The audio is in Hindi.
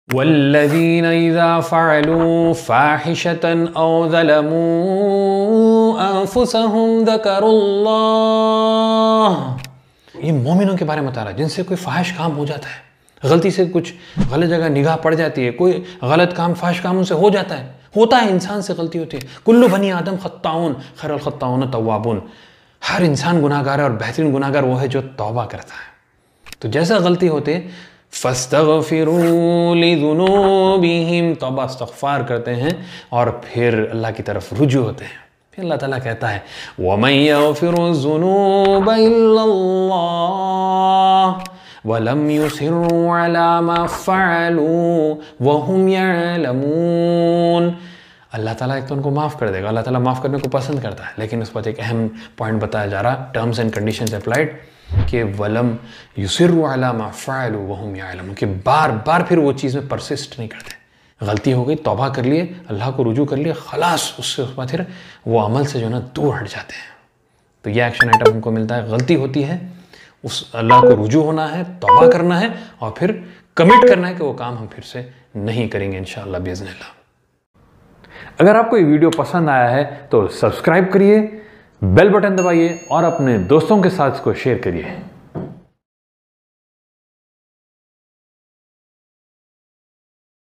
वल्लज़ीना इज़ा फ़अलू फ़ाहिशतन औ ज़लमू अन्फुसहुम ज़करुल्लाह। ये मोमिनों के बारे में बता रहा है जिनसे कोई फाहिश काम हो जाता है, गलती से कुछ गलत जगह निगाह पड़ जाती है, कोई गलत काम फाहिश काम उनसे हो जाता है, इंसान से गलती होती है। कुल्लु बनी आदम खत्ताउन खैरुल खत्ताउन तव्वाबुन। हर इंसान गुनाहगार है और बेहतरीन गुनाहगार वो है जो तौबा करता है। तो जैसा गलती होते फस्तगफिरू लिज़ुनूबिहिम, तौबा इस्तग़फ़ार करते हैं और फिर अल्लाह की तरफ रुजू होते हैं। फिर अल्लाह ताला कहता है वमन यग़फ़िरुज़्ज़ुनूब इल्लल्लाह वलम युसिर्रू अला मा फ़अलू वहुम यअलमून। अल्लाह ताला एक तो उनको माफ़ कर देगा, अल्लाह ताला माफ़ करने को पसंद करता है, लेकिन उस पर एक अहम पॉइंट बताया जा रहा, टर्म्स एंड कंडीशंस अप्लाइड, कि वलम युसिर्रू अला मा फ़अलू वहुम यअलमून, कि बार बार फिर वो चीज़ में परसिस्ट नहीं करते। गलती हो गई, तौबा कर लिए, अल्लाह को रुजू कर लिए, खलास, उससे उस बाद फिर वो अमल से जो ना दूर हट जाते हैं। तो ये एक्शन आइटम हमको मिलता है। गलती होती है, उस अल्लाह को रुजू होना है, तौबा करना है और फिर कमिट करना है कि वो काम हम फिर से नहीं करेंगे इंशाअल्लाह बिइज़्निल्लाह। अगर आपको ये वीडियो पसंद आया है तो सब्सक्राइब करिए, बेल बटन दबाइए और अपने दोस्तों के साथ इसको शेयर करिए।